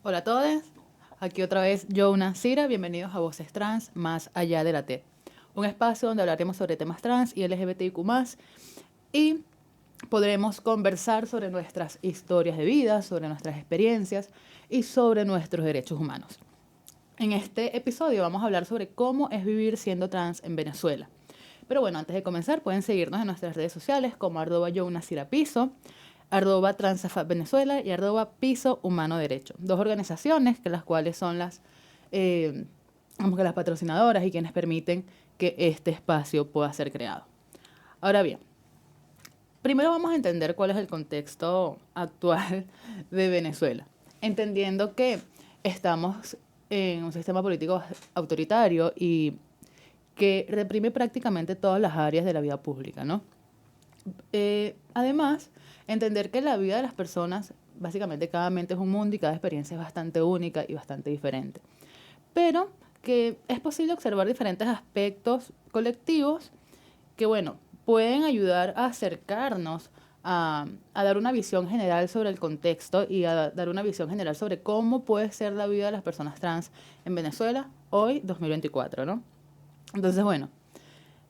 Hola a todos, aquí otra vez Jouna Cira, bienvenidos a Voces Trans Más Allá de la T, un espacio donde hablaremos sobre temas trans y LGBTIQ+, y podremos conversar sobre nuestras historias de vida, sobre nuestras experiencias y sobre nuestros derechos humanos. En este episodio vamos a hablar sobre cómo es vivir siendo trans en Venezuela. Pero bueno, antes de comenzar pueden seguirnos en nuestras redes sociales como @YounasiraPiso, @Transafab Venezuela y @Piso Humano Derecho. Dos organizaciones que las cuales son eh, las patrocinadoras y quienes permiten que este espacio pueda ser creado. Ahora bien, primero vamos a entender cuál es el contexto actual de Venezuela, entendiendo que estamos en un sistema político autoritario y que reprime prácticamente todas las áreas de la vida pública, ¿no? Además, entender que la vida de las personas, básicamente cada mente es un mundo y cada experiencia es bastante única y bastante diferente. Pero que es posible observar diferentes aspectos colectivos que, bueno, pueden ayudar a acercarnos a dar una visión general sobre el contexto y a dar una visión general sobre cómo puede ser la vida de las personas trans en Venezuela hoy, 2024, ¿no? Entonces, bueno,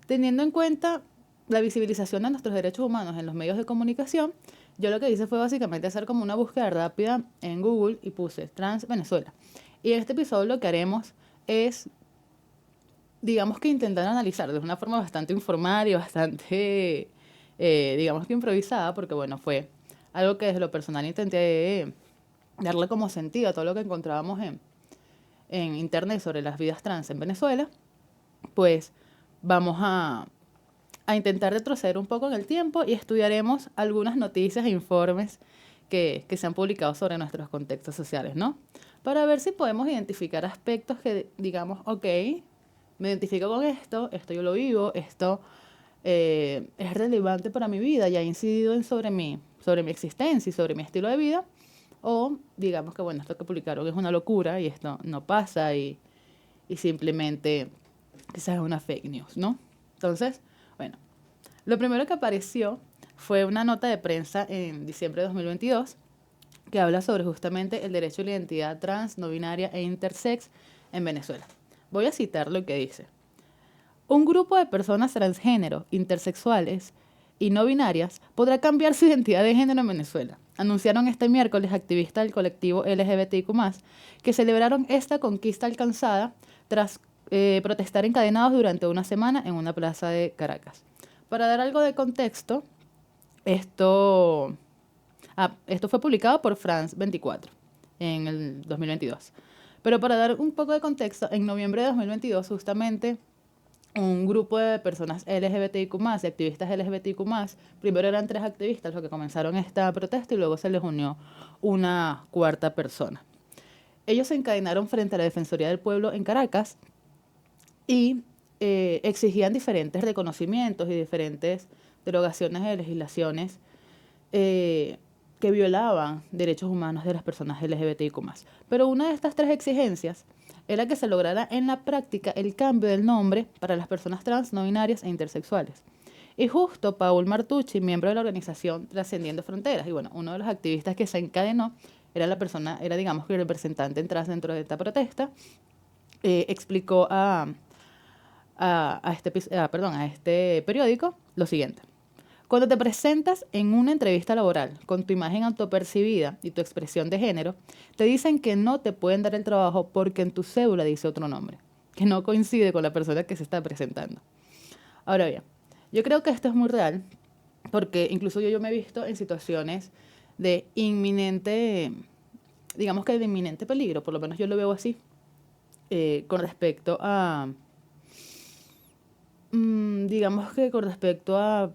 teniendo en cuenta la visibilización de nuestros derechos humanos en los medios de comunicación, yo lo que hice fue básicamente hacer como una búsqueda rápida en Google y puse Trans Venezuela. Y en este episodio lo que haremos es, digamos que intentar analizar de una forma bastante informal y bastante, digamos que improvisada, porque bueno, fue algo que desde lo personal intenté darle como sentido a todo lo que encontrábamos en internet sobre las vidas trans en Venezuela, pues vamos a intentar retroceder un poco en el tiempo y estudiaremos algunas noticias e informes que se han publicado sobre nuestros contextos sociales, ¿no? Para ver si podemos identificar aspectos que digamos, ok, me identifico con esto yo lo vivo, esto es relevante para mi vida y ha incidido sobre mi existencia y sobre mi estilo de vida, o digamos que, bueno, esto que publicaron es una locura y esto no pasa y simplemente quizás es una fake news, ¿no? Entonces, bueno, lo primero que apareció fue una nota de prensa en diciembre de 2022 que habla sobre justamente el derecho a la identidad trans, no binaria e intersex en Venezuela. Voy a citar lo que dice. Un grupo de personas transgénero, intersexuales y no binarias podrá cambiar su identidad de género en Venezuela. Anunciaron este miércoles activistas del colectivo LGBTIQ+, que celebraron esta conquista alcanzada tras protestar encadenados durante una semana en una plaza de Caracas. Para dar algo de contexto, esto, esto fue publicado por France 24 en el 2022. Pero para dar un poco de contexto, en noviembre de 2022 justamente un grupo de personas LGBTIQ+, y activistas LGBTIQ+, primero eran 3 activistas los que comenzaron esta protesta y luego se les unió una cuarta persona. Ellos se encadenaron frente a la Defensoría del Pueblo en Caracas y exigían diferentes reconocimientos y diferentes derogaciones de legislaciones eh, que violaban derechos humanos de las personas LGBTIQ+. Pero una de estas 3 exigencias era que se lograra en la práctica el cambio del nombre para las personas trans, no binarias e intersexuales. Y justo Paul Martucci, miembro de la organización Trascendiendo Fronteras, y bueno, uno de los activistas que se encadenó era digamos que el representante en trans dentro de esta protesta, explicó a este periódico lo siguiente. Cuando te presentas en una entrevista laboral con tu imagen autopercibida y tu expresión de género, te dicen que no te pueden dar el trabajo porque en tu cédula dice otro nombre, que no coincide con la persona que se está presentando. Ahora bien, yo creo que esto es muy real porque incluso yo me he visto en situaciones de inminente, digamos que de inminente peligro, por lo menos yo lo veo así, con respecto digamos que con respecto a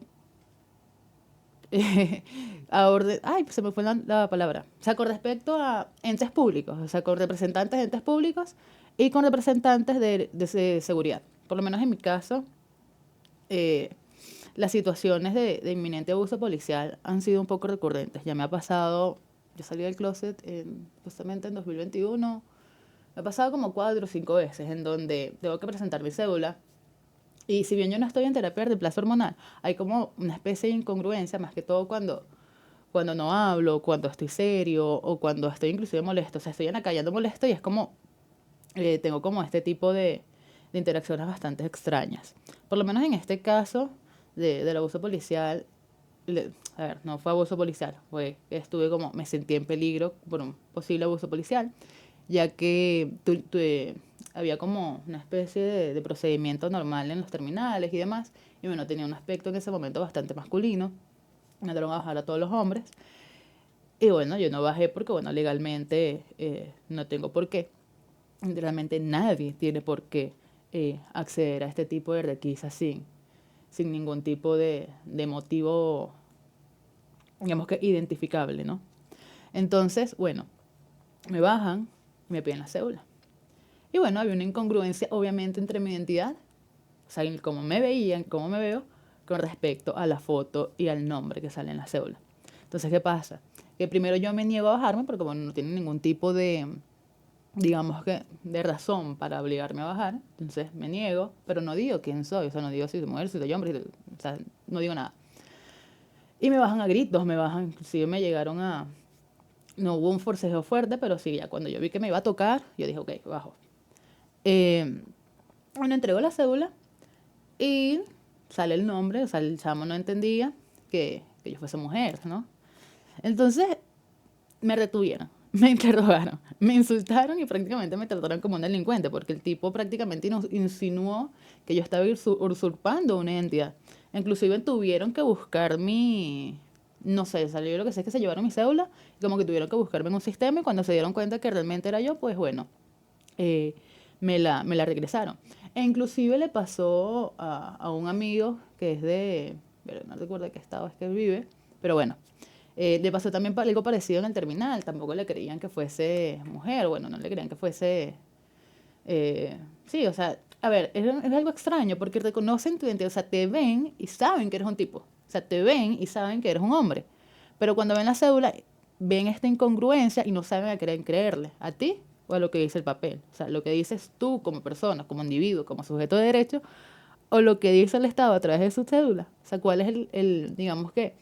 orden, ay, se me fue la palabra. O sea, con respecto a entes públicos, o sea, con representantes de entes públicos y con representantes de seguridad. Por lo menos en mi caso, eh, las situaciones de inminente abuso policial han sido un poco recurrentes. Ya me ha pasado, yo salí del closet justamente en 2021, me ha pasado como 4 o 5 veces en donde tengo que presentar mi cédula. Y si bien yo no estoy en terapia de reemplazo hormonal, hay como una especie de incongruencia, más que todo cuando no hablo, cuando estoy serio o cuando estoy inclusive molesto. O sea, estoy en la calle ando molesto y es como, tengo como este tipo de interacciones bastante extrañas. Por lo menos en este caso del abuso policial, a ver, no fue abuso policial, fue que estuve como, me sentí en peligro por un posible abuso policial, ya que había como una especie de procedimiento normal en los terminales y demás, y bueno, tenía un aspecto en ese momento bastante masculino, me mandaron a bajar a todos los hombres, y bueno, yo no bajé porque, bueno, legalmente no tengo por qué, realmente nadie tiene por qué acceder a este tipo de requisas sin ningún tipo de motivo, digamos que identificable, ¿no? Entonces, bueno, me bajan y me piden la cédula. Y bueno, había una incongruencia obviamente entre mi identidad, o sea, en cómo me veían, cómo me veo, con respecto a la foto y al nombre que sale en la cédula. Entonces, ¿qué pasa? Que primero yo me niego a bajarme porque, bueno, no tiene ningún tipo de, digamos que, de razón para obligarme a bajar. Entonces me niego, pero no digo quién soy, o sea, no digo si soy mujer, si soy hombre, o sea, no digo nada. Y me bajan a gritos, me bajan, inclusive me llegaron a... No hubo un forcejeo fuerte, pero sí, ya cuando yo vi que me iba a tocar, yo dije, ok, bajo. Bueno, entregó la cédula y sale el nombre, o sea, el chamo no entendía que yo fuese mujer, ¿no? Entonces me retuvieron, me interrogaron, me insultaron y prácticamente me trataron como un delincuente, porque el tipo prácticamente insinuó que yo estaba usurpando una identidad. Inclusive tuvieron que buscar mi, no sé, salió yo lo que sé es que se llevaron mi cédula y como que tuvieron que buscarme en un sistema y cuando se dieron cuenta que realmente era yo, pues bueno, eh, me la regresaron. E inclusive le pasó a un amigo que es de, pero no recuerdo de qué estado es que vive, pero bueno, le pasó también algo parecido en el terminal, tampoco le creían que fuese mujer, bueno, no le creían que fuese... sí, o sea, a ver, es algo extraño porque reconocen tu identidad, o sea, te ven y saben que eres un tipo, o sea, te ven y saben que eres un hombre, pero cuando ven la cédula, ven esta incongruencia y no saben a quién creerle, a ti o a lo que dice el papel, o sea, lo que dices tú como persona, como individuo, como sujeto de derecho, o lo que dice el Estado a través de su cédula, o sea, cuál es digamos que,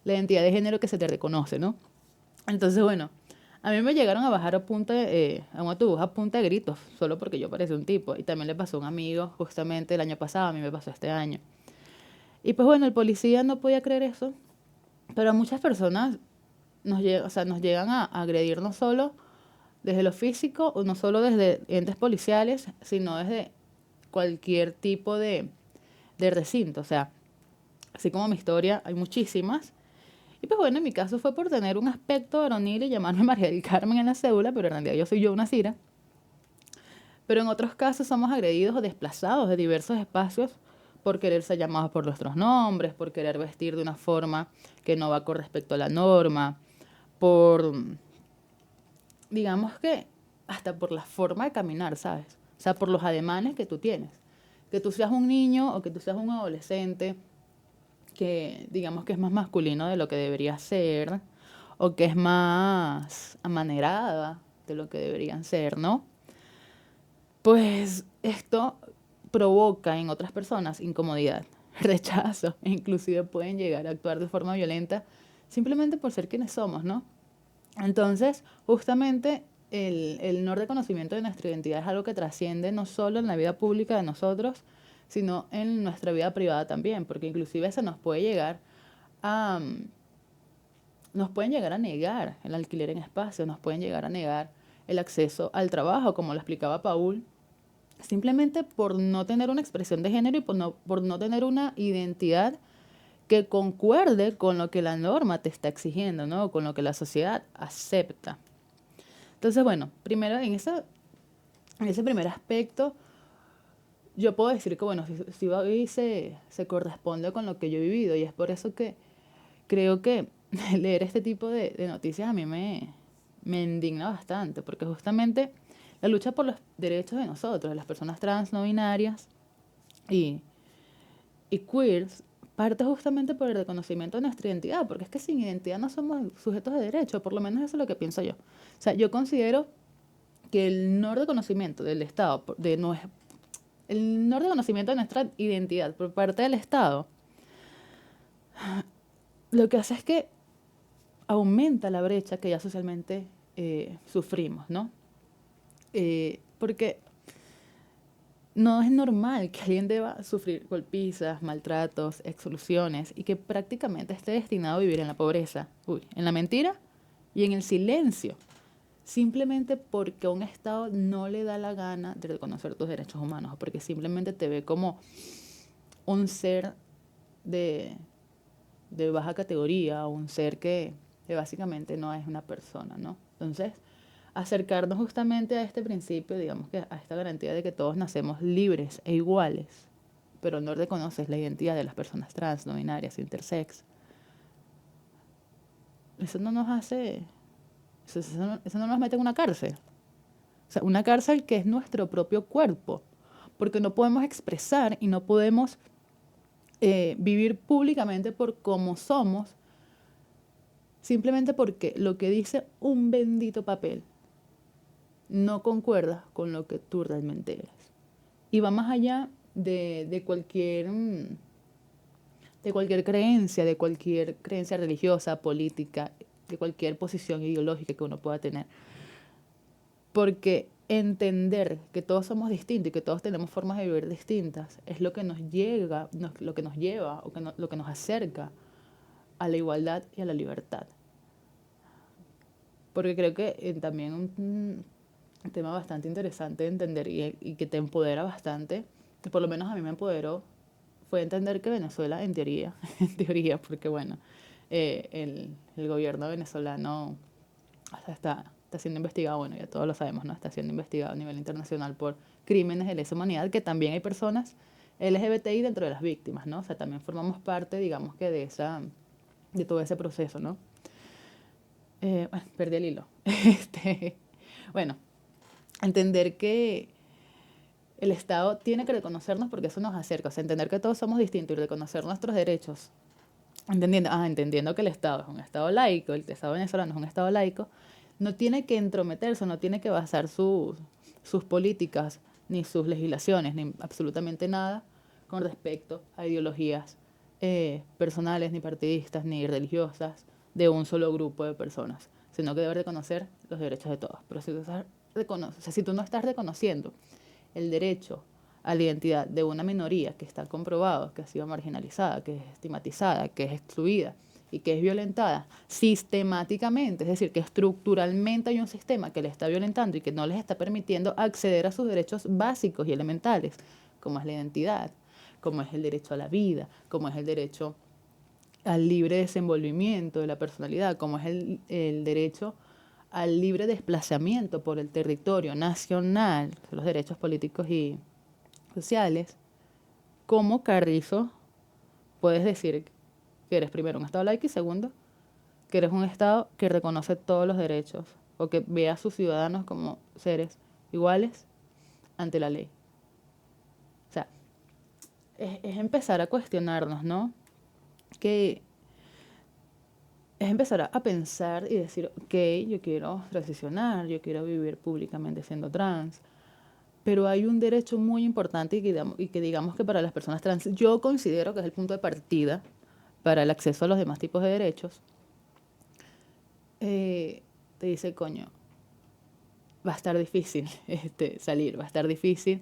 la identidad de género que se te reconoce, ¿no? Entonces, bueno, a mí me llegaron a bajar a un autobús a punta de gritos, solo porque yo parecía un tipo. Y también le pasó a un amigo justamente el año pasado, a mí me pasó este año. Y pues bueno, el policía no podía creer eso, pero a muchas personas o sea, nos llegan a agredir no solo desde lo físico, o no solo desde entes policiales, sino desde cualquier tipo de recinto. O sea, así como mi historia, hay muchísimas. Y pues bueno, en mi caso fue por tener un aspecto varonil y llamarme María del Carmen en la cédula, pero en realidad yo soy yo una Cira. Pero en otros casos somos agredidos o desplazados de diversos espacios por querer ser llamados por nuestros nombres, por querer vestir de una forma que no va con respecto a la norma, por, digamos que, hasta por la forma de caminar, ¿sabes? O sea, por los ademanes que tú tienes. Que tú seas un niño o que tú seas un adolescente que digamos que es más masculino de lo que debería ser, o que es más amanerada de lo que deberían ser, ¿no? Pues esto provoca en otras personas incomodidad, rechazo, e inclusive pueden llegar a actuar de forma violenta simplemente por ser quienes somos, ¿no? Entonces, justamente el no reconocimiento de nuestra identidad es algo que trasciende no solo en la vida pública de nosotros, sino en nuestra vida privada también, porque inclusive se nos puede llegar a, nos pueden llegar a negar el alquiler en espacio, nos pueden llegar a negar el acceso al trabajo, como lo explicaba Paul, simplemente por no tener una expresión de género y por no tener una identidad que concuerde con lo que la norma te está exigiendo, ¿no? Con lo que la sociedad acepta. Entonces, bueno, primero en ese primer aspecto, yo puedo decir que, bueno, si Babi se corresponde con lo que yo he vivido y es por eso que creo que leer este tipo de noticias a mí me indigna bastante, porque justamente la lucha por los derechos de nosotros, de las personas trans, no binarias y, y queers, parte justamente por el reconocimiento de nuestra identidad, porque es que sin identidad no somos sujetos de derecho, por lo menos eso es lo que pienso yo. O sea, yo considero que el no reconocimiento del Estado, el no reconocimiento de nuestra identidad por parte del Estado, lo que hace es que aumenta la brecha que ya socialmente sufrimos, ¿no? Porque no es normal que alguien deba sufrir golpizas, maltratos, exclusiones y que prácticamente esté destinado a vivir en la pobreza, en la mentira y en el silencio, simplemente porque a un Estado no le da la gana de reconocer tus derechos humanos, o porque simplemente te ve como un ser de, de baja categoría, o un ser que básicamente no es una persona, ¿no? Entonces, acercarnos justamente a este principio, digamos que a esta garantía de que todos nacemos libres e iguales, pero no reconoces la identidad de las personas trans, no binarias, intersex. Eso no nos hace, eso no nos mete en una cárcel. O sea, una cárcel que es nuestro propio cuerpo, porque no podemos expresar y no podemos vivir públicamente por cómo somos, simplemente porque lo que dice un bendito papel no concuerda con lo que tú realmente eres. Y va más allá de cualquier creencia religiosa, política, de cualquier posición ideológica que uno pueda tener. Porque entender que todos somos distintos y que todos tenemos formas de vivir distintas es lo que nos lleva o lo que nos acerca a la igualdad y a la libertad. Porque creo que también un tema bastante interesante de entender y que te empodera bastante, que por lo menos a mí me empoderó, fue entender que Venezuela, en teoría, porque bueno, el gobierno venezolano está siendo investigado, bueno, ya todos lo sabemos, ¿no? Está siendo investigado a nivel internacional por crímenes de lesa humanidad, que también hay personas LGBTI dentro de las víctimas, ¿no? O sea, también formamos parte, digamos que de todo ese proceso, ¿no? Bueno, perdí el hilo. Bueno, entender que el Estado tiene que reconocernos porque eso nos acerca, o sea, entender que todos somos distintos y reconocer nuestros derechos, entendiendo que el Estado es un Estado laico, el Estado venezolano es un Estado laico, no tiene que entrometerse, no tiene que basar sus políticas, ni sus legislaciones, ni absolutamente nada con respecto a ideologías personales, ni partidistas, ni religiosas de un solo grupo de personas, sino que debe reconocer los derechos de todos. Pero si tú no estás reconociendo el derecho a la identidad de una minoría que está comprobado que ha sido marginalizada, que es estigmatizada, que es excluida y que es violentada sistemáticamente, es decir, que estructuralmente hay un sistema que le está violentando y que no les está permitiendo acceder a sus derechos básicos y elementales, como es la identidad, como es el derecho a la vida, como es el derecho al libre desenvolvimiento de la personalidad, como es el derecho al libre desplazamiento por el territorio nacional, los derechos políticos y sociales. ¿Cómo Carrizo puedes decir que eres primero un Estado laico y segundo que eres un Estado que reconoce todos los derechos o que ve a sus ciudadanos como seres iguales ante la ley? O sea, es empezar a cuestionarnos, ¿no? Que es empezar a pensar y decir, ok, yo quiero transicionar, yo quiero vivir públicamente siendo trans, pero hay un derecho muy importante y que digamos que para las personas trans, yo considero que es el punto de partida para el acceso a los demás tipos de derechos. Te dice, coño, va a estar difícil salir, va a estar difícil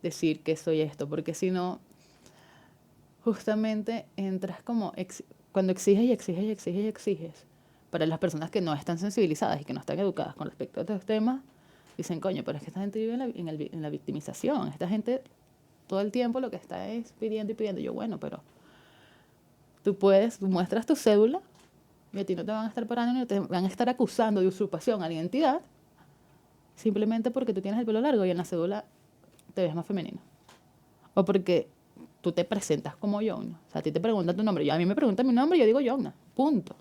decir que soy esto, porque si no, justamente entras como cuando exiges y exiges y exiges y exiges, para las personas que no están sensibilizadas y que no están educadas con respecto a estos temas, dicen, coño, pero es que esta gente vive en la victimización, esta gente todo el tiempo lo que está es pidiendo y pidiendo. Yo, bueno, pero tú muestras tu cédula y a ti no te van a estar parando ni te van a estar acusando de usurpación a la identidad simplemente porque tú tienes el pelo largo y en la cédula te ves más femenino. O porque tú te presentas como Yonna. O sea, a ti te preguntan tu nombre. A mí me preguntan mi nombre y yo digo Yonna. Punto.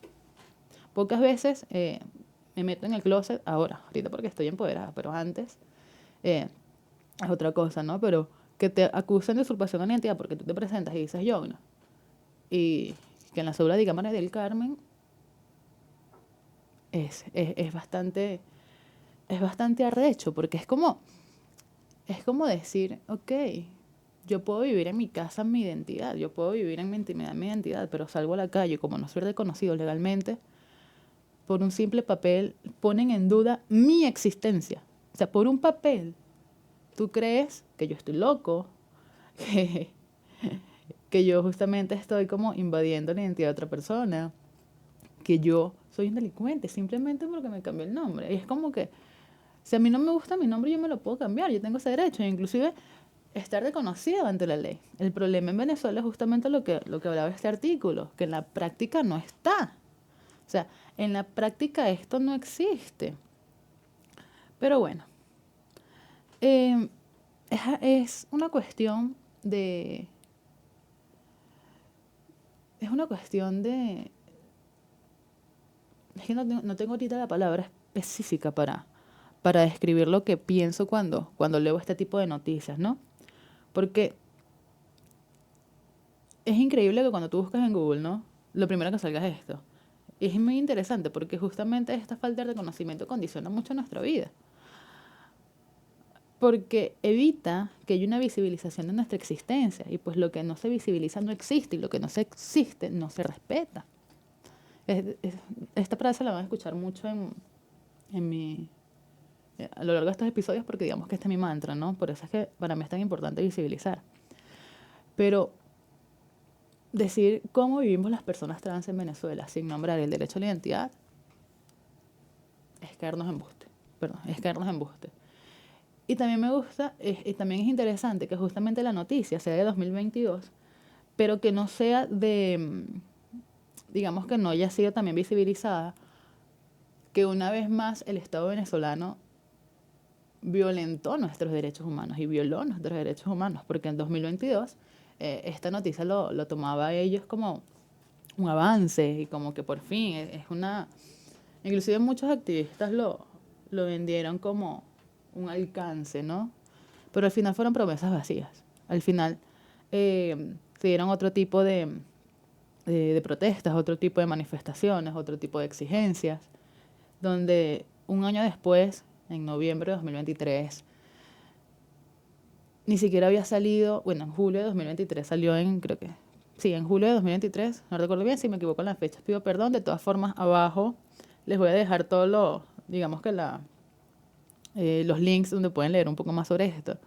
Pocas veces me meto en el closet ahorita porque estoy empoderada, pero antes es otra cosa, ¿no? Pero que te acusen de usurpación de identidad porque tú te presentas y dices Yonna y que en la cédula diga María del Carmen es bastante arrecho porque es como decir, ok, yo puedo vivir en mi casa mi identidad, yo puedo vivir en mi intimidad mi identidad, pero salgo a la calle, como no soy reconocido legalmente, por un simple papel, ponen en duda mi existencia. O sea, por un papel, tú crees que yo estoy loco, que, que yo justamente estoy como invadiendo la identidad de otra persona, que yo soy un delincuente simplemente porque me cambié el nombre. Y es como que, si a mí no me gusta mi nombre, yo me lo puedo cambiar, yo tengo ese derecho, e inclusive estar reconocido ante la ley. El problema en Venezuela es justamente lo que hablaba este artículo, que en la práctica no está. O sea, en la práctica esto no existe. Pero bueno, eh, es una cuestión de... Es una cuestión de... Es que no tengo ahorita la palabra específica para describir lo que pienso cuando leo este tipo de noticias, ¿no? Porque es increíble que cuando tú buscas en Google, ¿no? Lo primero que salga es esto. Y es muy interesante porque justamente esta falta de reconocimiento condiciona mucho nuestra vida. Porque evita que haya una visibilización de nuestra existencia. Y pues lo que no se visibiliza no existe y lo que no se existe no se respeta. Esta frase la van a escuchar mucho a lo largo de estos episodios porque digamos que este es mi mantra, ¿no? Por eso es que para mí es tan importante visibilizar. Pero decir cómo vivimos las personas trans en Venezuela sin nombrar el derecho a la identidad es caernos en embuste. Perdón, es caernos en embuste. Y también me gusta, y también es interesante que justamente la noticia sea de 2022, pero que no sea digamos que no haya sido también visibilizada, que una vez más el Estado venezolano violentó nuestros derechos humanos y violó nuestros derechos humanos, porque en 2022 esta noticia lo tomaba ellos como un avance y como que por fin es una... Inclusive muchos activistas lo vendieron como un alcance, ¿no? Pero al final fueron promesas vacías. Al final se dieron otro tipo de protestas, otro tipo de manifestaciones, otro tipo de exigencias, donde un año después, en noviembre de 2023, ni siquiera había salido, bueno, en julio de 2023 salió creo que, sí, en julio de 2023, no recuerdo bien, si me equivoco en las fechas, pido perdón, de todas formas, abajo les voy a dejar todos digamos que los links donde pueden leer un poco más sobre esto.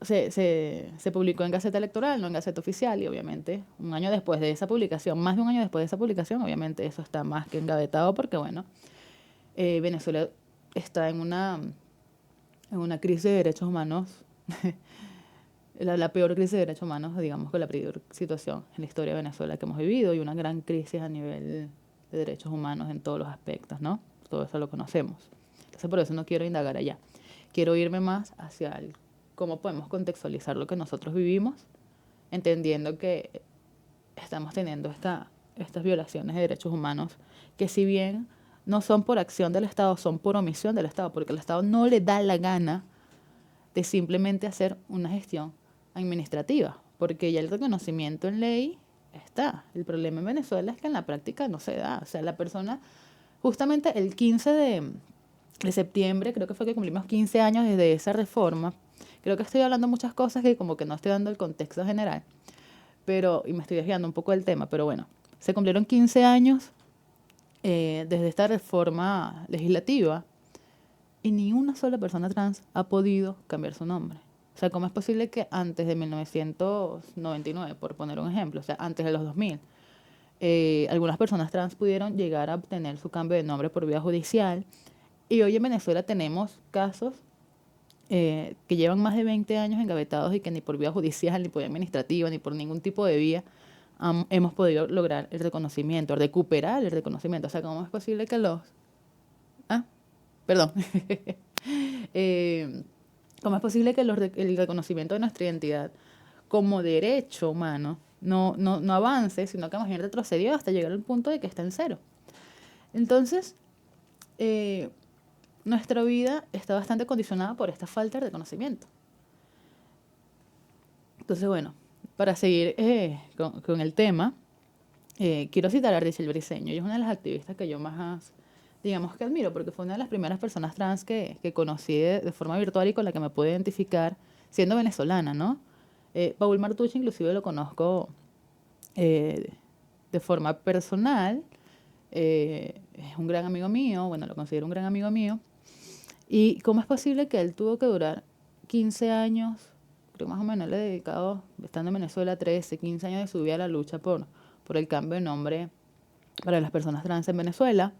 Se publicó en Gaceta Electoral, no en Gaceta Oficial, y obviamente un año después de esa publicación, más de un año después de esa publicación, obviamente eso está más que engavetado porque, bueno, Venezuela está en una crisis de derechos humanos, la peor crisis de derechos humanos, digamos que la peor situación en la historia de Venezuela que hemos vivido y una gran crisis a nivel de derechos humanos en todos los aspectos, ¿no? Todo eso lo conocemos. Entonces por eso no quiero indagar allá. Quiero irme más hacia cómo podemos contextualizar lo que nosotros vivimos, entendiendo que estamos teniendo estas violaciones de derechos humanos que si bien no son por acción del Estado, son por omisión del Estado, porque el Estado no le da la gana de simplemente hacer una gestión administrativa, porque ya el reconocimiento en ley está. El problema en Venezuela es que en la práctica no se da. O sea, la persona, justamente el 15 de septiembre, creo que fue que cumplimos 15 años desde esa reforma. Creo que estoy hablando muchas cosas que como que no estoy dando el contexto general, y me estoy desviando un poco del tema, pero bueno, se cumplieron 15 años desde esta reforma legislativa y ni una sola persona trans ha podido cambiar su nombre. O sea, ¿cómo es posible que antes de 1999, por poner un ejemplo, o sea, antes de los 2000, algunas personas trans pudieron llegar a obtener su cambio de nombre por vía judicial? Y hoy en Venezuela tenemos casos que llevan más de 20 años engavetados y que ni por vía judicial, ni por vía administrativa, ni por ningún tipo de vía hemos podido lograr el reconocimiento, recuperar el reconocimiento. O sea, ¿cómo es posible que Ah, perdón. Eh, ¿Cómo es posible que el reconocimiento de nuestra identidad como derecho humano no avance, sino que más bien retrocedió hasta llegar al punto de que está en cero? Entonces, eh, nuestra vida está bastante condicionada por esta falta de reconocimiento. Entonces, bueno, para seguir con el tema, quiero citar a Rachel Briceño. Ella es una de las activistas que yo más, digamos que admiro, porque fue una de las primeras personas trans que conocí de forma virtual y con la que me pude identificar siendo venezolana, ¿no? Paul Martucci inclusive lo conozco de forma personal, es un gran amigo mío, bueno, lo considero un gran amigo mío. ¿Y cómo es posible que él tuvo que durar 15 años, creo más o menos le he dedicado, estando en Venezuela, 13, 15 años de su vida a la lucha por el cambio de nombre para las personas trans en Venezuela?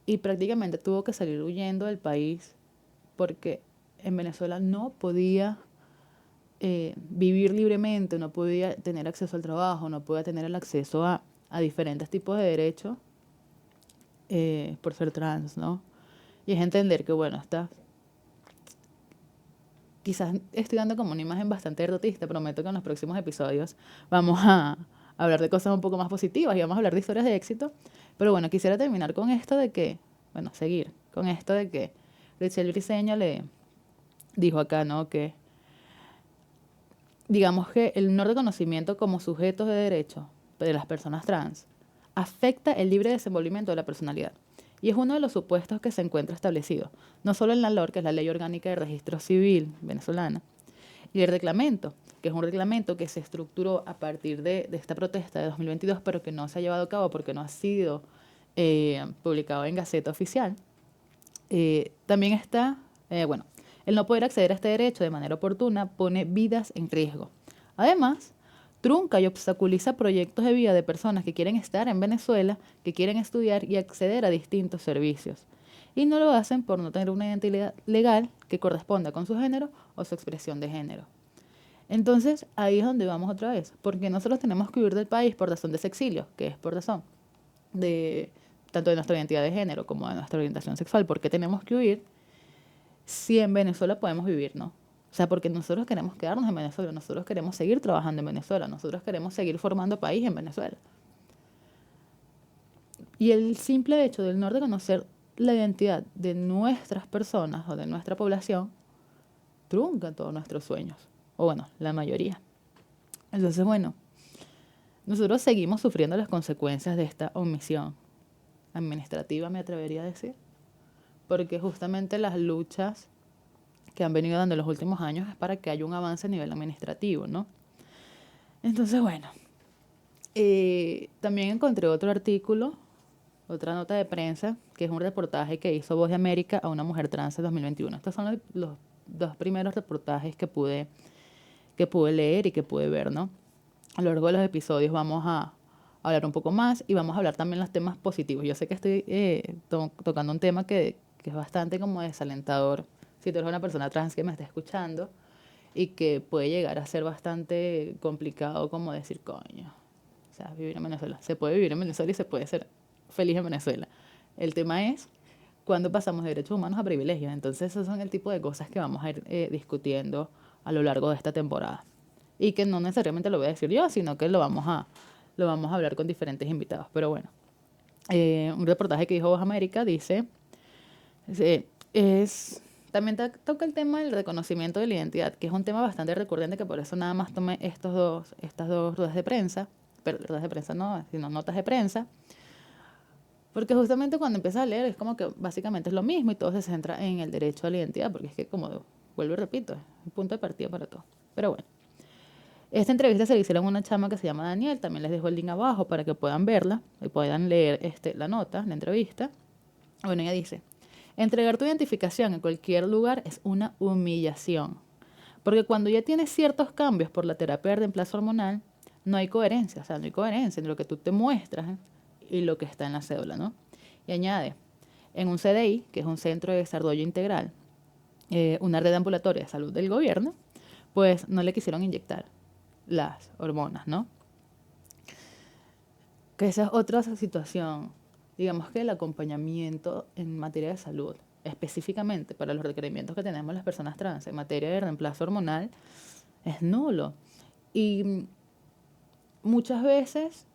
Y prácticamente tuvo que salir huyendo del país porque en Venezuela no podía vivir libremente, no podía tener acceso al trabajo, no podía tener el acceso a diferentes tipos de derechos por ser trans, ¿no? Y es entender que, bueno, quizás estoy dando como una imagen bastante derrotista. Prometo que en los próximos episodios vamos a hablar de cosas un poco más positivas y vamos a hablar de historias de éxito. Pero bueno, quisiera terminar con esto de que, bueno, seguir con esto de que Richelle Briceño le dijo acá, ¿no? Que digamos que el no reconocimiento como sujetos de derecho de las personas trans afecta el libre desenvolvimiento de la personalidad. Y es uno de los supuestos que se encuentra establecido, no solo en la LOR, que es la Ley Orgánica de Registro Civil venezolana, y el reglamento, que es un reglamento que se estructuró a partir de esta protesta de 2022, pero que no se ha llevado a cabo porque no ha sido publicado en Gaceta Oficial. También está, bueno, el no poder acceder a este derecho de manera oportuna pone vidas en riesgo. Además, trunca y obstaculiza proyectos de vida de personas que quieren estar en Venezuela, que quieren estudiar y acceder a distintos servicios. Y no lo hacen por no tener una identidad legal que corresponda con su género o su expresión de género. Entonces, ahí es donde vamos otra vez, porque nosotros tenemos que huir del país por razón de ese exilio, que es por razón de tanto de nuestra identidad de género como de nuestra orientación sexual. ¿Por qué tenemos que huir si en Venezuela podemos vivir, no? O sea, porque nosotros queremos quedarnos en Venezuela, nosotros queremos seguir trabajando en Venezuela, nosotros queremos seguir formando país en Venezuela. Y el simple hecho del no reconocer la identidad de nuestras personas o de nuestra población trunca todos nuestros sueños, o bueno, la mayoría. Entonces, bueno, nosotros seguimos sufriendo las consecuencias de esta omisión administrativa, me atrevería a decir, porque justamente las luchas que han venido dando en los últimos años es para que haya un avance a nivel administrativo, ¿no? Entonces, bueno, también encontré otro artículo, otra nota de prensa, que es un reportaje que hizo Voz de América a una mujer trans en 2021. Estos son los dos primeros reportajes que pude leer y que pude ver, ¿no? A lo largo de los episodios vamos a hablar un poco más y vamos a hablar también los temas positivos. Yo sé que estoy tocando un tema que es bastante como desalentador si tú eres una persona trans que me está escuchando y que puede llegar a ser bastante complicado como decir, coño, o sea, vivir en Venezuela. Se puede vivir en Venezuela y se puede ser feliz en Venezuela. El tema es cuando pasamos de derechos humanos a privilegios. Entonces, esos son el tipo de cosas que vamos a ir discutiendo a lo largo de esta temporada. Y que no necesariamente lo voy a decir yo, sino que lo vamos a hablar con diferentes invitados. Pero bueno, un reportaje que dijo Voz América dice, también toca el tema del reconocimiento de la identidad, que es un tema bastante recurrente, que por eso nada más tomé estas dos ruedas de prensa, pero ruedas de prensa no, sino notas de prensa, porque justamente cuando empiezas a leer es como que básicamente es lo mismo y todo se centra en el derecho a la identidad, porque es que como vuelvo y repito, es un punto de partida para todo. Pero bueno, esta entrevista se le hicieron a una chama que se llama Daniel, también les dejo el link abajo para que puedan verla y puedan leer la nota, la entrevista. Bueno, ella dice, entregar tu identificación en cualquier lugar es una humillación, porque cuando ya tienes ciertos cambios por la terapia de reemplazo hormonal, no hay coherencia, o sea, no hay coherencia entre lo que tú te muestras y lo que está en la cédula, ¿no? Y añade, en un CDI, que es un Centro de Desarrollo Integral, una red ambulatoria de salud del gobierno, pues no le quisieron inyectar las hormonas, ¿no? Que esa es otra situación. Digamos que el acompañamiento en materia de salud, específicamente para los requerimientos que tenemos las personas trans en materia de reemplazo hormonal, es nulo. Y muchas veces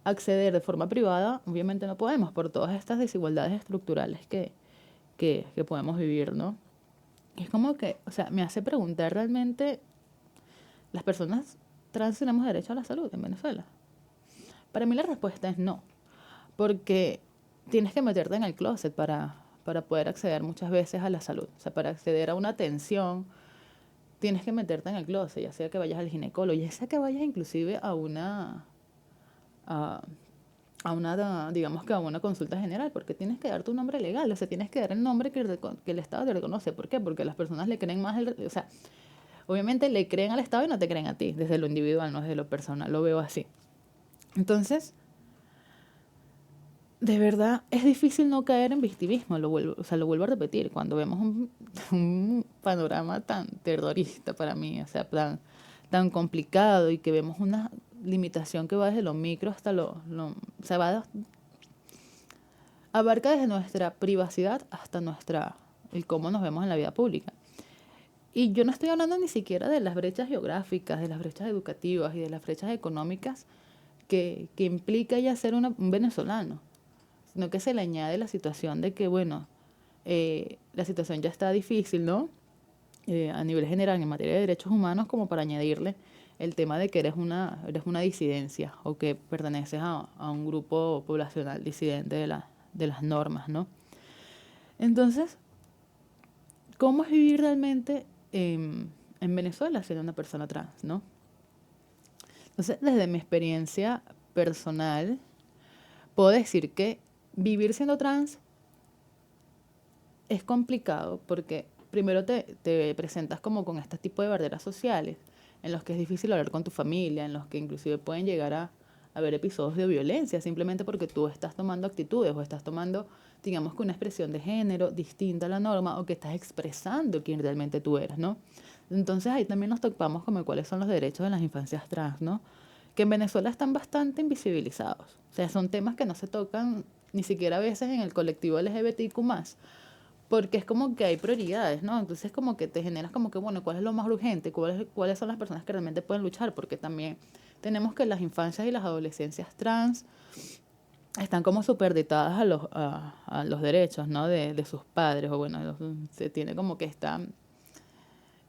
acceder de forma privada, obviamente no podemos por todas estas desigualdades estructurales que podemos vivir, ¿no? Y es como que, o sea, me hace preguntar realmente, ¿las personas trans tenemos derecho a la salud en Venezuela? Para mí la respuesta es no, porque tienes que meterte en el closet para poder acceder muchas veces a la salud. O sea, para acceder a una atención, tienes que meterte en el closet, ya sea que vayas al ginecólogo, ya sea que vayas inclusive a una a, a una, digamos que a una consulta general, porque tienes que dar tu nombre legal, o sea, tienes que dar el nombre que el Estado te reconoce. ¿Por qué? Porque las personas le creen más, o sea, obviamente le creen al Estado y no te creen a ti, desde lo individual, no desde lo personal, lo veo así. Entonces, de verdad, es difícil no caer en victimismo, lo vuelvo a repetir, cuando vemos un panorama tan terrorista para mí, o sea, tan complicado y que vemos una limitación que va desde lo micro hasta o sea, abarca desde nuestra privacidad hasta el cómo nos vemos en la vida pública. Y yo no estoy hablando ni siquiera de las brechas geográficas, de las brechas educativas y de las brechas económicas que implica ya ser un venezolano, sino que se le añade la situación de que, bueno, la situación ya está difícil, ¿no? A nivel general en materia de derechos humanos, como para añadirle el tema de que eres una disidencia o que perteneces a un grupo poblacional disidente de las normas, ¿no? Entonces, ¿cómo es vivir realmente en Venezuela siendo una persona trans, ¿no? Entonces, desde mi experiencia personal, puedo decir que vivir siendo trans es complicado porque primero te presentas como con este tipo de barreras sociales, en los que es difícil hablar con tu familia, en los que inclusive pueden llegar a haber episodios de violencia, simplemente porque tú estás tomando actitudes o estás tomando, digamos que una expresión de género distinta a la norma o que estás expresando quién realmente tú eres, ¿no? Entonces ahí también nos topamos como cuáles son los derechos de las infancias trans, ¿no? Que en Venezuela están bastante invisibilizados. O sea, son temas que no se tocan ni siquiera a veces en el colectivo LGBTQ+, porque es como que hay prioridades, ¿no? Entonces como que te generas como que, bueno, ¿cuál es lo más urgente? ¿Cuáles son las personas que realmente pueden luchar? Porque también tenemos que las infancias y las adolescencias trans están como superditadas a los derechos, ¿no? De sus padres, o bueno, se tiene como que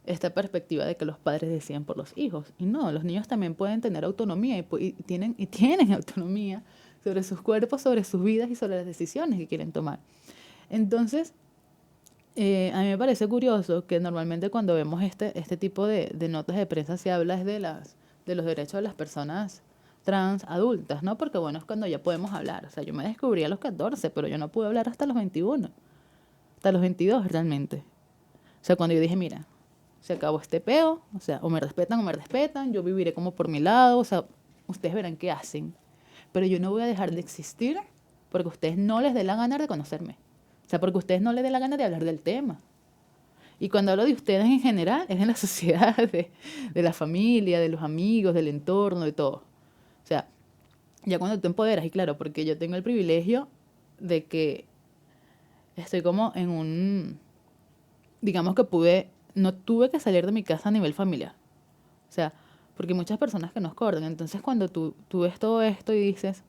esta perspectiva de que los padres deciden por los hijos. Y no, los niños también pueden tener autonomía y tienen autonomía sobre sus cuerpos, sobre sus vidas y sobre las decisiones que quieren tomar. Entonces, a mí me parece curioso que normalmente cuando vemos este tipo de notas de prensa se habla es de los derechos de las personas trans adultas, ¿no? Porque bueno, es cuando ya podemos hablar. O sea, yo me descubrí a los 14, pero yo no pude hablar hasta los 21, hasta los 22 realmente. O sea, cuando yo dije, mira, se acabó este peo, o sea, o me respetan o me respetan, yo viviré como por mi lado, o sea, ustedes verán qué hacen. Pero yo no voy a dejar de existir porque a ustedes no les dé la gana de conocerme. O sea, porque a ustedes no les dé la gana de hablar del tema. Y cuando hablo de ustedes en general, es en la sociedad, de la familia, de los amigos, del entorno, de todo. O sea, ya cuando tú empoderas, y claro, porque yo tengo el privilegio de que estoy como en digamos que no tuve que salir de mi casa a nivel familiar. O sea, porque hay muchas personas que nos cortan. Entonces cuando tú ves todo esto y dices,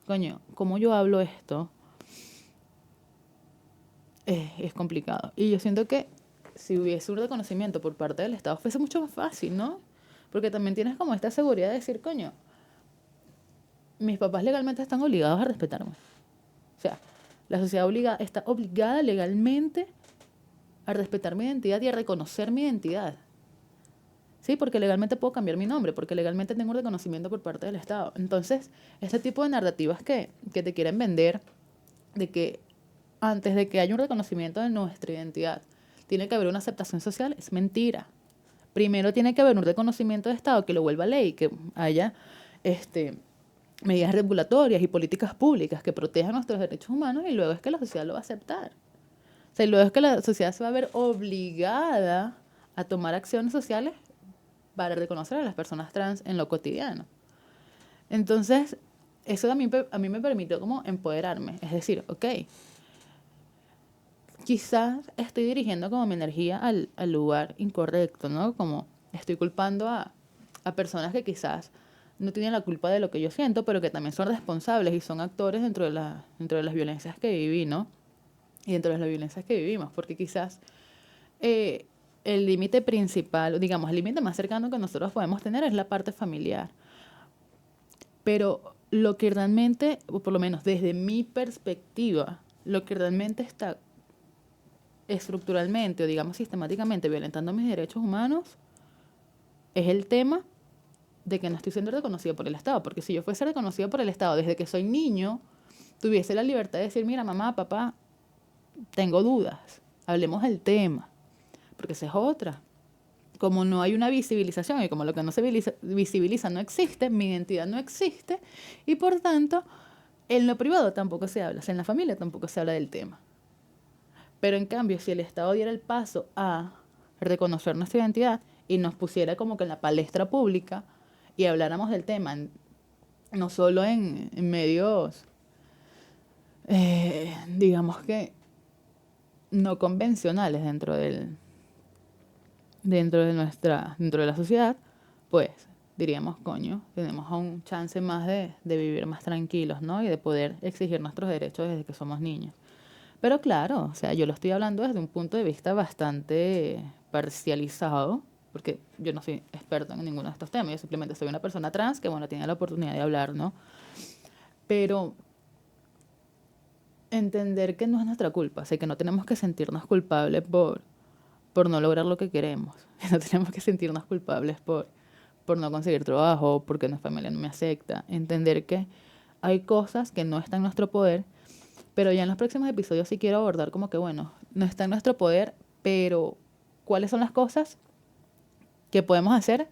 coño, ¿cómo yo hablo esto? Es complicado. Y yo siento que si hubiese un reconocimiento por parte del Estado fuese mucho más fácil, ¿no? Porque también tienes como esta seguridad de decir, coño, mis papás legalmente están obligados a respetarme. O sea, la sociedad está obligada legalmente a respetar mi identidad y a reconocer mi identidad. Sí, porque legalmente puedo cambiar mi nombre, porque legalmente tengo un reconocimiento por parte del Estado. Entonces, este tipo de narrativas que te quieren vender, de que antes de que haya un reconocimiento de nuestra identidad, tiene que haber una aceptación social, es mentira. Primero tiene que haber un reconocimiento de Estado que lo vuelva ley, que haya medidas regulatorias y políticas públicas que protejan nuestros derechos humanos y luego es que la sociedad lo va a aceptar. O sea, y luego es que la sociedad se va a ver obligada a tomar acciones sociales para reconocer a las personas trans en lo cotidiano. Entonces, eso también a mí me permitió como empoderarme. Es decir, ok, quizás estoy dirigiendo como mi energía al lugar incorrecto, ¿no? Como estoy culpando a personas que quizás no tienen la culpa de lo que yo siento, pero que también son responsables y son actores dentro de las violencias que viví, ¿no? Y dentro de las violencias que vivimos, porque quizás el límite principal, digamos, el límite más cercano que nosotros podemos tener es la parte familiar. Pero lo que realmente, o por lo menos desde mi perspectiva, lo que realmente está estructuralmente o digamos sistemáticamente violentando mis derechos humanos es el tema de que no estoy siendo reconocida por el Estado, porque si yo fuese reconocida por el Estado desde que soy niño, tuviese la libertad de decir, mira, mamá, papá, tengo dudas, hablemos del tema, porque esa es otra. Como no hay una visibilización y como lo que no se visibiliza no existe, mi identidad no existe, y por tanto, en lo privado tampoco se habla, o sea, en la familia tampoco se habla del tema. Pero en cambio, si el Estado diera el paso a reconocer nuestra identidad y nos pusiera como que en la palestra pública y habláramos del tema, no solo en medios, digamos que no convencionales dentro de la sociedad, pues diríamos, coño, tenemos un chance más de vivir más tranquilos, ¿no? Y de poder exigir nuestros derechos desde que somos niños. Pero claro, o sea, yo lo estoy hablando desde un punto de vista bastante parcializado, porque yo no soy experta en ninguno de estos temas, yo simplemente soy una persona trans que, bueno, tiene la oportunidad de hablar, ¿no? Pero entender que no es nuestra culpa, o sea, que no tenemos que sentirnos culpables por no lograr lo que queremos, que no tenemos que sentirnos culpables por no conseguir trabajo, porque nuestra familia no me acepta, entender que hay cosas que no están en nuestro poder, pero ya en los próximos episodios sí quiero abordar como que, bueno, no está en nuestro poder, pero ¿cuáles son las cosas que podemos hacer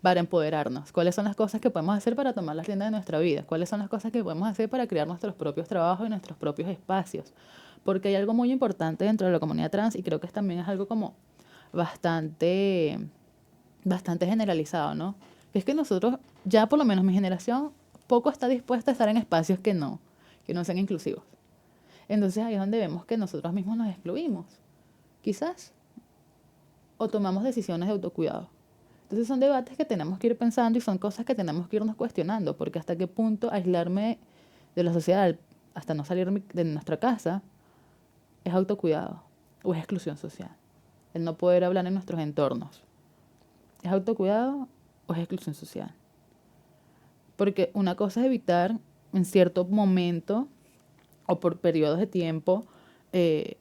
para empoderarnos? ¿Cuáles son las cosas que podemos hacer para tomar las riendas de nuestra vida? ¿Cuáles son las cosas que podemos hacer para crear nuestros propios trabajos y nuestros propios espacios? Porque hay algo muy importante dentro de la comunidad trans y creo que también es algo como bastante, bastante generalizado, ¿no? Es que nosotros, ya por lo menos mi generación, poco está dispuesta a estar en espacios que no sean inclusivos. Entonces ahí es donde vemos que nosotros mismos nos excluimos, quizás, o tomamos decisiones de autocuidado. Entonces son debates que tenemos que ir pensando y son cosas que tenemos que irnos cuestionando, porque hasta qué punto aislarme de la sociedad hasta no salir de nuestra casa es autocuidado o es exclusión social. El no poder hablar en nuestros entornos. ¿Es autocuidado o es exclusión social? Porque una cosa es evitar en cierto momento o por periodos de tiempo eh,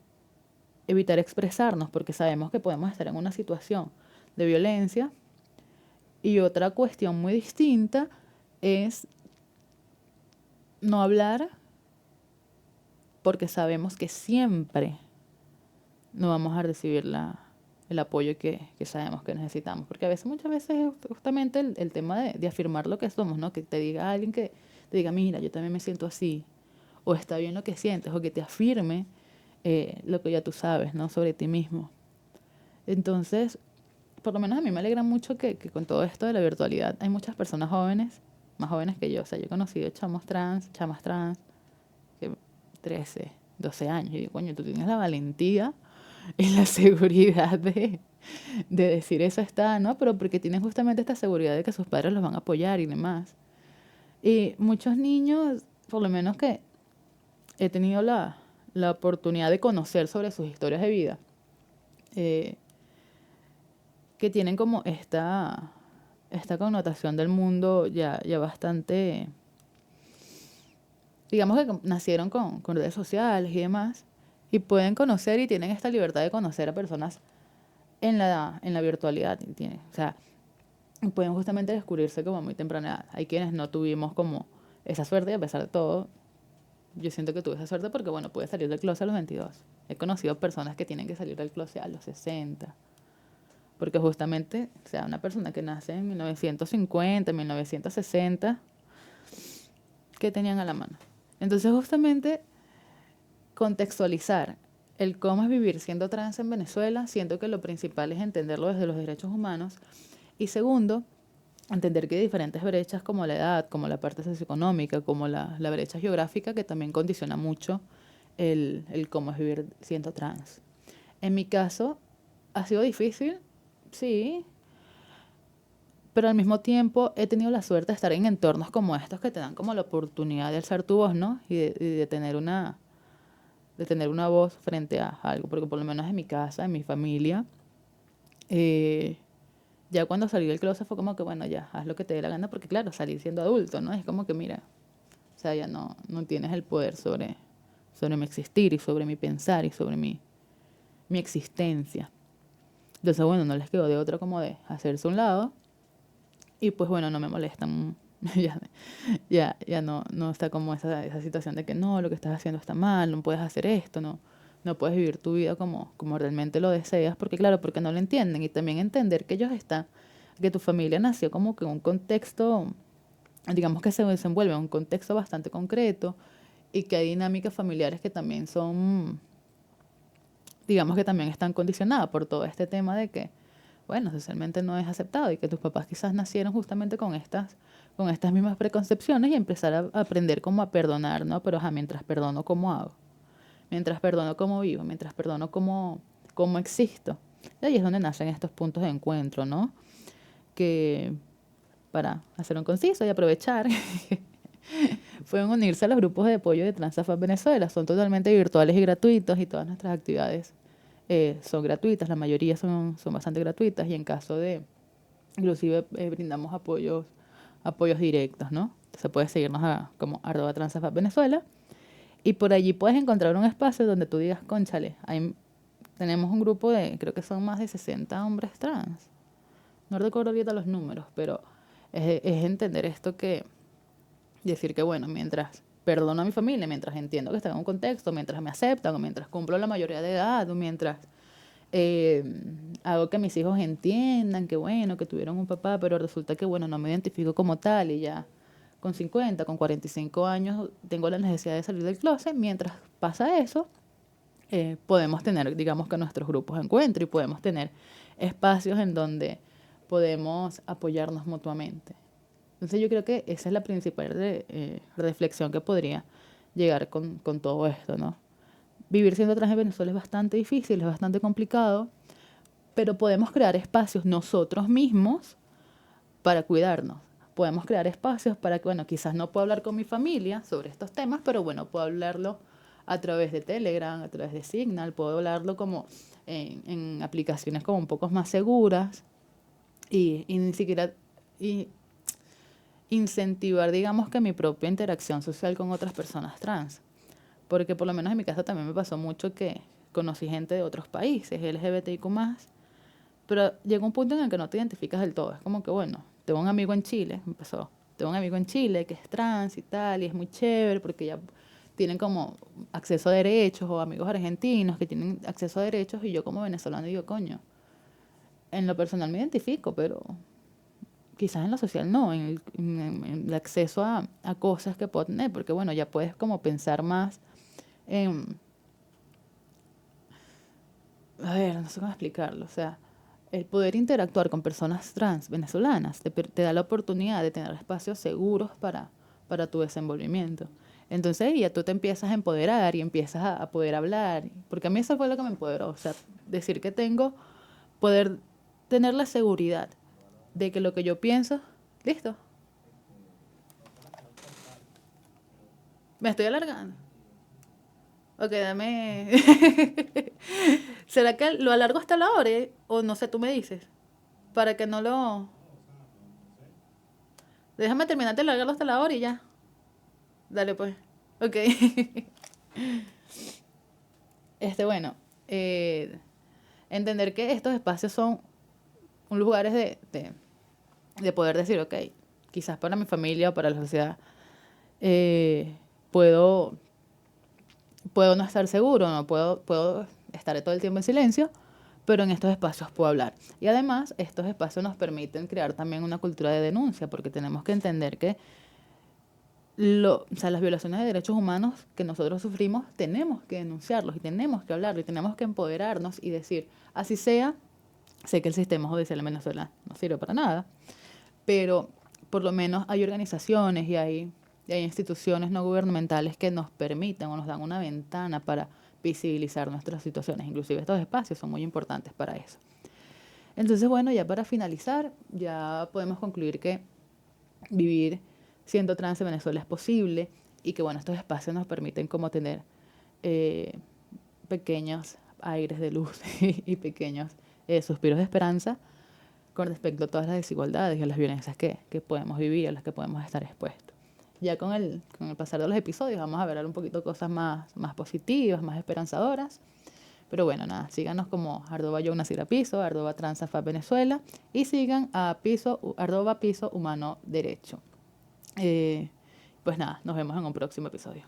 evitar expresarnos porque sabemos que podemos estar en una situación de violencia. Y otra cuestión muy distinta es no hablar porque sabemos que siempre no vamos a recibir el apoyo que sabemos que necesitamos. Porque a veces, muchas veces es justamente el tema de afirmar lo que somos, ¿no? Que te diga alguien que te diga, mira, yo también me siento así. O está bien lo que sientes, o que te afirme lo que ya tú sabes, ¿no? Sobre ti mismo. Entonces, por lo menos a mí me alegra mucho que con todo esto de la virtualidad hay muchas personas jóvenes, más jóvenes que yo. O sea, yo he conocido chamas trans, que 13, 12 años. Y digo, coño, tú tienes la valentía y la seguridad de decir eso está, ¿no? Pero porque tienen justamente esta seguridad de que sus padres los van a apoyar y demás. Y muchos niños, por lo menos que he tenido la oportunidad de conocer sobre sus historias de vida, eh, que tienen como esta connotación del mundo ya bastante, digamos que nacieron con redes sociales y demás, y pueden conocer y tienen esta libertad de conocer a personas en la virtualidad, ¿entiendes? O sea, pueden justamente descubrirse como a muy temprana edad. Hay quienes no tuvimos como esa suerte y a pesar de todo, yo siento que tuve esa suerte porque, bueno, pude salir del closet a los 22. He conocido personas que tienen que salir del closet a los 60. Porque justamente, o sea, una persona que nace en 1950, 1960, ¿qué tenían a la mano? Entonces, justamente, contextualizar el cómo es vivir siendo trans en Venezuela, siento que lo principal es entenderlo desde los derechos humanos. Y segundo, entender que hay diferentes brechas como la edad, como la parte socioeconómica, como la brecha geográfica, que también condiciona mucho el cómo es vivir siendo trans. En mi caso, ha sido difícil, sí, pero al mismo tiempo he tenido la suerte de estar en entornos como estos que te dan como la oportunidad de alzar tu voz, ¿no? Y de tener una voz frente a algo, porque por lo menos en mi casa, en mi familia, eh, ya cuando salí del closet fue como que, bueno, ya, haz lo que te dé la gana, porque claro, salir siendo adulto, ¿no? Es como que, mira, o sea, ya no tienes el poder sobre mi existir y sobre mi pensar y sobre mi existencia. Entonces, bueno, no les quedó de otra como de hacerse a un lado Y pues bueno, no me molestan. Ya no está como esa situación de que no, lo que estás haciendo está mal, no puedes hacer esto, no puedes vivir tu vida como realmente lo deseas, porque claro, porque no lo entienden. Y también entender que que tu familia nació como que en un contexto, digamos que se desenvuelve en un contexto bastante concreto y que hay dinámicas familiares que también son, digamos que también están condicionadas por todo este tema de que, bueno, socialmente no es aceptado y que tus papás quizás nacieron justamente con estas mismas preconcepciones y empezar a aprender cómo a perdonar, ¿no? Pero mientras perdono, ¿cómo hago? Mientras perdono, ¿cómo vivo? Mientras perdono, ¿cómo existo? Y ahí es donde nacen estos puntos de encuentro, ¿no? Que para hacer un conciso y aprovechar, pueden unirse a los grupos de apoyo de Transafaz Venezuela. Son totalmente virtuales y gratuitos y todas nuestras actividades son gratuitas. La mayoría son bastante gratuitas y en caso de, inclusive brindamos apoyos directos, ¿no? Entonces puedes seguirnos como @Transafaz Venezuela y por allí puedes encontrar un espacio donde tú digas, cónchale, tenemos un grupo de, creo que son más de 60 hombres trans. No recuerdo ahorita los números, pero es entender esto que decir que, bueno, mientras perdono a mi familia, mientras entiendo que está en un contexto, mientras me aceptan, o mientras cumplo la mayoría de edad, o mientras eh, hago que mis hijos entiendan que, bueno, que tuvieron un papá, pero resulta que, bueno, no me identifico como tal y ya con 50, con 45 años tengo la necesidad de salir del closet. Mientras pasa eso, podemos tener, digamos que nuestros grupos de encuentro y podemos tener espacios en donde podemos apoyarnos mutuamente. Entonces yo creo que esa es la principal reflexión que podría llegar con todo esto, ¿no? Vivir siendo trans en Venezuela es bastante difícil, es bastante complicado, pero podemos crear espacios nosotros mismos para cuidarnos. Podemos crear espacios para que, bueno, quizás no puedo hablar con mi familia sobre estos temas, pero bueno, puedo hablarlo a través de Telegram, a través de Signal, puedo hablarlo como en aplicaciones como un poco más seguras y ni siquiera y incentivar, digamos que mi propia interacción social con otras personas trans. Porque por lo menos en mi caso también me pasó mucho que conocí gente de otros países, LGBTIQ+, pero llega un punto en el que no te identificas del todo. Es como que, bueno, tengo un amigo en Chile, tengo un amigo en Chile que es trans y tal, y es muy chévere porque ya tienen como acceso a derechos, o amigos argentinos que tienen acceso a derechos, y yo como venezolano digo, coño, en lo personal me identifico, pero quizás en lo social no, en el acceso a cosas que puedo tener, porque bueno, ya puedes como pensar más en, a ver, no sé cómo explicarlo, o sea, el poder interactuar con personas trans venezolanas te da la oportunidad de tener espacios seguros para tu desenvolvimiento. Entonces ahí ya tú te empiezas a empoderar y empiezas a poder hablar, porque a mí eso fue lo que me empoderó, o sea, decir que poder tener la seguridad de que lo que yo pienso, listo, me estoy alargando. Ok, dame. ¿Será que lo alargo hasta la hora? O no sé, tú me dices. Para que no lo. Déjame terminar de alargarlo hasta la hora y ya. Dale, pues. Ok. Bueno. eh, entender que estos espacios son un lugares de poder decir, ok, quizás para mi familia o para la sociedad, eh, puedo, puedo no estar seguro, no puedo estar todo el tiempo en silencio, pero en estos espacios puedo hablar. Y además, estos espacios nos permiten crear también una cultura de denuncia, porque tenemos que entender que o sea, las violaciones de derechos humanos que nosotros sufrimos, tenemos que denunciarlos y tenemos que hablarlo y tenemos que empoderarnos y decir, así sea, sé que el sistema judicial en Venezuela no sirve para nada, pero por lo menos hay organizaciones y hay instituciones no gubernamentales que nos permiten o nos dan una ventana para visibilizar nuestras situaciones. Inclusive estos espacios son muy importantes para eso. Entonces, bueno, ya para finalizar, ya podemos concluir que vivir siendo trans en Venezuela es posible y que, bueno, estos espacios nos permiten como tener eh, pequeños aires de luz y pequeños suspiros de esperanza con respecto a todas las desigualdades y a las violencias que podemos vivir, a las que podemos estar expuestos. Ya con el pasar de los episodios vamos a ver un poquito cosas más positivas, más esperanzadoras, Pero bueno, nada, síganos como @YoNaciraPiso, @TransAFAP Venezuela y sigan a @Piso Humano Derecho. Pues nada, nos vemos en un próximo episodio.